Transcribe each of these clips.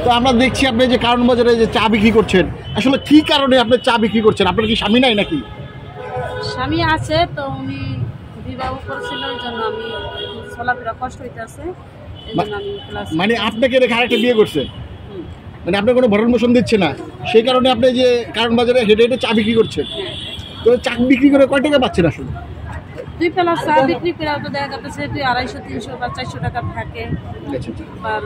তো আমরা দেখছি আপনি যে কারণ বাজারে যে চা বিক্রি করছেন, আসলে কি কারণে আপনি চা বিক্রি করছেন? আপনার কি স্বামী নাই নাকি? স্বামী আছে, তো উনি বিবাহ করেছিল, ওই জন্য আমি চলাফেরা কষ্ট হইতেছে, এই জন্য আমি মানে আপনাকে রেখে আরেকটা বিয়ে করছে, মানে আপনার কোনো ভরণ পোষণ দিচ্ছে না, সেই কারণে আপনি যে কারণ বাজারে হেঁটে হেঁটে চা বিক্রি করছেন। তো চা বিক্রি করে কয় টাকা পাচ্ছেন আসলে? 2 প্লাস চা বিক্রি করে তো দেখা যাচ্ছে 250, 300 বা 400 টাকা থাকে। আর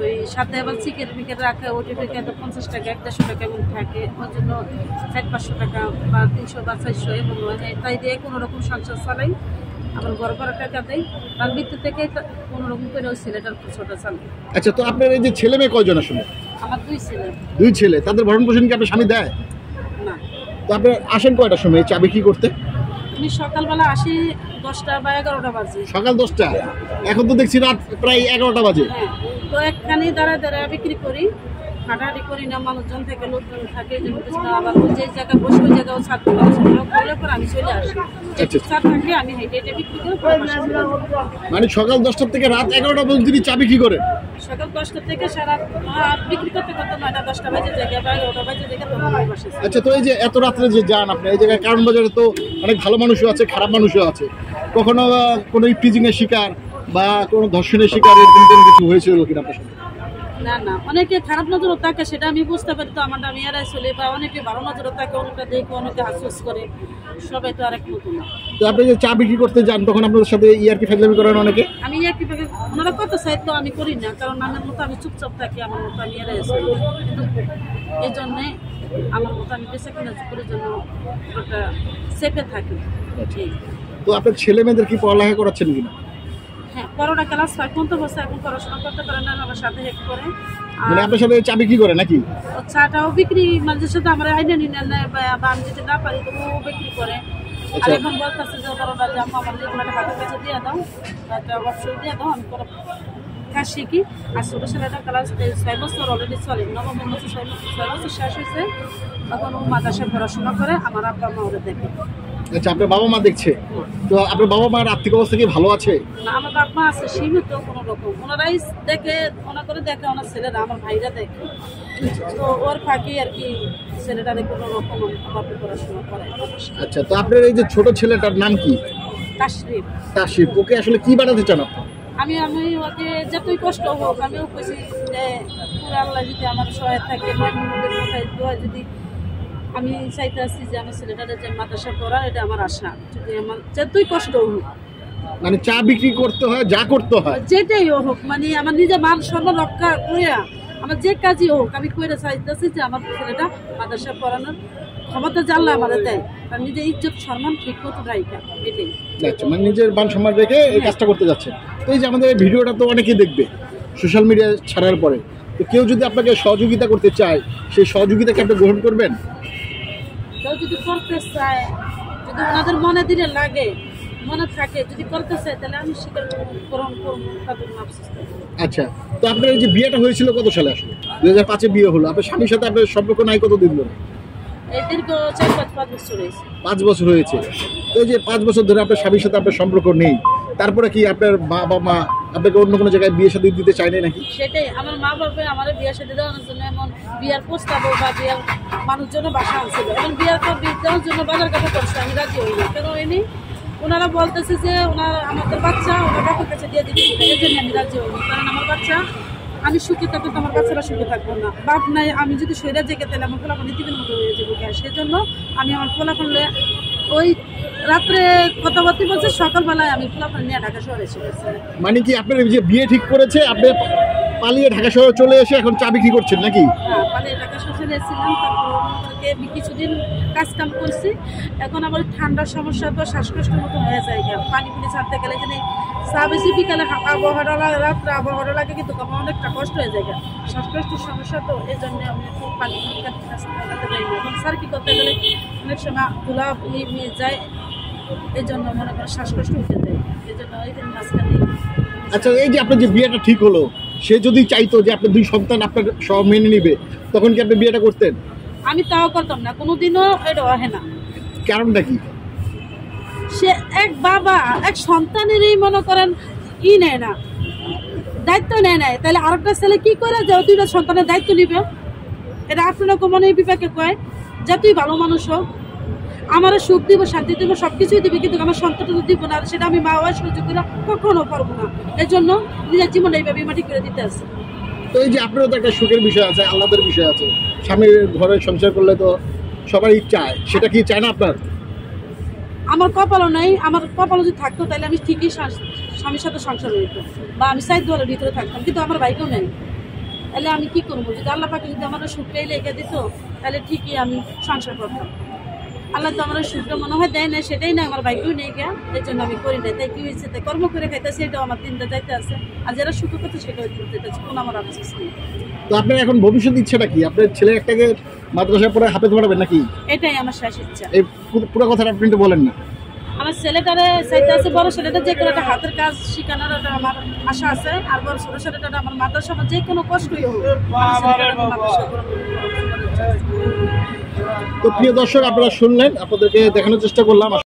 ওই সাথে আবার চিকেন মিকেন রাখে, ওটি থেকে তো 50 টাকা 150 টাকা এমন থাকে, ওই জন্য 400-500 টাকা বা 300 বা 400 এমন হয়। তাই দিয়ে কোনো রকম সংসার চালাই, আমার বড় বড় টাকা দেয়, তার ভিতর থেকে কোনো রকম করে ওই ছেলেটার ছোট চালাই। আচ্ছা, তো আপনার এই যে ছেলে মেয়ে কয়জন আসলে? আমার 2 ছেলে। 2 ছেলে, তাদের ভরণ পোষণ কি আপনার স্বামী দেয়? না। তো আপনি আসেন কয়টার সময় চা বিক্রি করতে? আমি সকালবেলা আসি 10টা বা 11টা বাজে। সকাল 10টা, এখন তো দেখছি রাত প্রায় 11টা বাজে। হ্যাঁ, তো একখানি দাঁড়ায় দাঁড়ায় বিক্রি করি, হাঁটাহাঁটি করি না, মানুষজন থেকে লোকজন থাকে, আবার যে জায়গায় বসে ওই জায়গায় ছাদ করলে পরে আমি চলে আসি। ছাদ থাকলে আমি হেঁটে হেঁটে বিক্রি করে মানে সকাল 10টা থেকে রাত 11টা পর্যন্ত তিনি চা বিক্রি করেন? সকাল 10টা থেকে সারা বিক্রি করতে করতে 9টা 10টা বাজে জায়গা বা 11টা বাজে জায়গা তখন বসে। আচ্ছা, তো এই যে এত রাত্রে যে যান আপনি এই জায়গায়, কারণ বাজারে তো অনেক ভালো মানুষও আছে, খারাপ মানুষও আছে, কখনো কোনো ইফটিজিং এর শিকার বা কোনো ধর্ষণের শিকার এরকম কোনো কিছু হয়েছিল কিনা আপনার সাথে? না না, অনেকে খারাপ নজরও থাকে, সেটা আমি বুঝতে পারি, তো আমার আমি এরাই চলে, বা অনেকে ভালো নজরও থাকে, অনেকটা দেখে অনেকে আফসোস করে, সবাই তো আরেক মতো না। তো আপনি যে চা বিক্রি করতে যান তখন আপনাদের সাথে ইয়ার্কি ফাজলামি করেন অনেকে? আমি ইয়ার্কি ওনারা কত চাইতো আমি করি না, কারণ আমার মতো আমি চুপচাপ থাকি, আমার মতো আমি এরাই চলি, কিন্তু এই জন্যে আমার মতো আমি বেঁচে কিনা করার জন্য একটা সেফে থাকি। ঠিক। তো আপনার ছেলে মেয়েদের কি পড়ালেখা করাচ্ছেন কিনা? হ্যাঁ, করোনা ক্লাস 5 পর্যন্ত বসে, এখন পড়াশোনা করতে পারে না, আমার সাথে হেল্প করে। মানে আপনার সাথে চা বিক্রি করে নাকি? চাটাও বিক্রি মানে সাথে আমরা আইনে নিয়ে নেয়, বা আমি যদি না পারি তো ও বিক্রি করে। আর এখন বলতেছে যে করোনা যে আমার লেগুলাটা হাতের কাছে দিয়ে দাও, একটা অবশ্যই দিয়ে দাও, আমি করে কাজ শিখি। আর ছোটো ছেলেটা ক্লাস 6 বছর অলরেডি চলে, নবম বছর 6 বছর শেষ হয়েছে, তখন ও মাদ্রাসায় পড়াশোনা করে, আমার আব্বা মা ওরা দেখে। আচ্ছা, আপনার বাবা মা দেখছে? তো আপনার বাবা মার আর্থিক অবস্থা কি ভালো আছে? না, আমার বাবা মা আছে সীমিত কোনো রকম, ওনারাই দেখে, ওনা করে দেখে, ওনার ছেলেরা আমার ভাইরা দেখে, তো ওর ফাঁকি আর কি ছেলেটারে কোনো রকম বাপে পড়াশোনা করে। আচ্ছা, তো আপনার এই যে ছোট ছেলেটার নাম কি? তাশরিফ। তাশরিফ, ওকে আসলে কি বানাতে চান আপনি? আমি ওকে যতই কষ্ট হোক, আমিও কইছি যে পুরো আল্লাহ যদি আমার সহায় থাকে, যদি আমি চাইতে আসছি যে আমার ছেলেটারে যে মাদ্রাসা পড়া, এটা আমার আশা, যদি আমার যতই কষ্ট হোক, মানে চা বিক্রি করতে হয়, যা করতে হয় যেটাই হোক, মানে আমার নিজের মান সম্মান রক্ষা করে আমার যে কাজই হোক, আমি করে চাইতেছি যে আমার ছেলেটা মাদ্রাসা পড়ানোর ক্ষমতা জানলে আমাদের দেয়, আর নিজের ইজ্জত সম্মান ঠিক মতো রাইখা, এটাই। আচ্ছা, মানে নিজের মান সম্মান রেখে এই কাজটা করতে যাচ্ছে। তো এই যে আমাদের এই ভিডিওটা তো অনেকেই দেখবে সোশ্যাল মিডিয়া ছাড়ার পরে, তো কেউ যদি আপনাকে সহযোগিতা করতে চায়, সেই সহযোগিতাকে আপনি গ্রহণ করবেন? কেউ যদি করতে চায়, যদি ওনাদের মনে দিলে লাগে, মনে থাকে, যদি করতে চায়, তাহলে আমি স্বীকার গ্রহণ করবো, তাদের আফসোস করবো। আচ্ছা, তো আপনার এই যে বিয়েটা হয়েছিল কত সালে আসলে? 2005-এ বিয়ে হলো, আপনার স্বামীর সাথে আপনার সম্পর্ক নাই কতদিন ধরে? এই দীর্ঘ 4-5 বছর হয়েছে। 5 বছর হয়েছে। তো এই যে 5 বছর ধরে আপনার স্বামীর সাথে আপনার সম্পর্ক নেই, তারপরে কি আপনার বাবা মা আপনাকে অন্য কোনো জায়গায় বিয়ে শাদী দিতে চায় না নাকি? সেটাই, আমার মা বাবা আমার বিয়ে শাদী দেওয়ার জন্য এমন বিয়ার প্রস্তাব বা বিয়ার মানুষজন বাসা আনছিল, এবং বিয়ার পর বিয়ে দেওয়ার জন্য বাজার কথা করছে, আমি রাজি হইনি। কেন হয়নি? ওনারা বলতেছে যে ওনারা আমাদের বাচ্চা ওনার বাবার কাছে দিয়ে দিতে, এই জন্য আমি রাজি হইনি, কারণ আমার বাচ্চা, আমি সুখে থাকবো তো আমার বাচ্চারা সুখে থাকবো না, বাপ নাই, আমি যদি শরীরে জেগে তাহলে আমার ফলাফল নীতিবের মতো হয়ে যাবো। সেই জন্য আমি আমার ফলাফলে ওই রাত্রে কথাবার্তা বলছে, সকালবেলায় আমি ফলাফল নিয়ে ঢাকা শহরে এসে গেছি। মানে কি আপনার যে বিয়ে ঠিক করেছে, আপনি পালিয়ে ঢাকা শহরে চলে এসে এখন চা বিক্রি করছেন নাকি? হ্যাঁ, পালিয়ে ঢাকা শহরে এসেছিলাম, তারপরে কিছুদিন কাজ কাম করছি। এখন আবার ঠান্ডার সমস্যা, তো শ্বাসকষ্টের মতো হয়ে যায়, পানি পুনি ছাড়তে গেলে যে চা বেশি বিকালে আবহাওয়াটা লাগে, রাত্রে আবহাওয়াটা লাগে, কিন্তু আমার অনেকটা কষ্ট হয়ে যায়, শ্বাসকষ্টের সমস্যা, তো এই জন্য আমি একটু পানি পুনি কাটাতে পারি না। এখন স্যার কি করতে গেলে অনেক সময় ধুলা নিয়ে যায়, এই জন্য মনে করেন শ্বাসকষ্ট উঠে যায়, এই জন্য ওইখানে মাঝখানে। আচ্ছা, এই যে আপনার যে বিয়েটা ঠিক হলো, সে যদি চাইতো যে আপনার 2 সন্তান আপনার সব মেনে নিবে, তখন কি আপনি বিয়েটা করতেন? আমি তাও করতাম না, কোনোদিনও এটা হয় না। কারণটা কি? সে এক বাবা এক সন্তানেরই মনে করেন নেয় না, দায়িত্ব নেয় নাই, তাহলে আরেকটা ছেলে কি করে যে 2টা সন্তানের দায়িত্ব নিবে? এটা আপনারা মনে বিপাকে কয় যে তুই ভালো মানুষ হোক, আমার সুখ দিব, শান্তি দিব, সবকিছুই দিবে, কিন্তু আমার সন্তানটা দিব না, সেটা আমি মা বাবা সহ্য করে কখনো পারবো না। এই জন্য নিজের জীবন এইভাবে মাটি করে দিতে আছে। তো এই যে আপনারও তো একটা সুখের বিষয় আছে, আল্লাদের বিষয় আছে, স্বামীর ঘরে সংসার করলে তো সবাই চায়, সেটা কি চায় না আপনার? আমার কপালও নাই, আমার কপালও যদি থাকতো তাহলে আমি ঠিকই স্বামীর সাথে সংসার হইতো বা আমি সাইড দলের ভিতরে থাকতাম, কিন্তু আমার ভাইকেও নেই। তাহলে আমি কি করবো? যদি আল্লাহ পাকে যদি আমার সুখটাই লেগে দিত তাহলে ঠিকই আমি সংসার করতাম। আল্লাহ তো আমার সুখটা মনে হয় দেয় না, সেটাই না, আমার ভাইকেও নেই গিয়া, এই জন্য আমি করি না। তাই কি হয়েছে, তাই কর্ম করে খাইতেছে, এটাও আমার দিনটা যাইতে আছে, আর যারা সুখ করতে সেটাও দিন যেতেছে, কোনো আমার আফসোস নেই। তো আপনার এখন ভবিষ্যৎ ইচ্ছাটা কি? আপনার ছেলে একটাকে মাদ্রাসায় পড়ে হাফেজ পড়াবেন নাকি? এটাই আমার শেষ ইচ্ছা। এই পুরো কথাটা আপনি একটু বলেন না। আমার ছেলেটারে চাইতে আছে, বড় ছেলেটা যে কোনো একটা হাতের কাজ শিখানোর একটা আমার আশা আছে, আর বড় ছোট ছেলেটা আমার মাদ্রাসা যে কোনো কষ্টই হোক তো প্রিয় দর্শক, আপনারা শুনলেন, আপনাদেরকে দেখানোর চেষ্টা করলাম।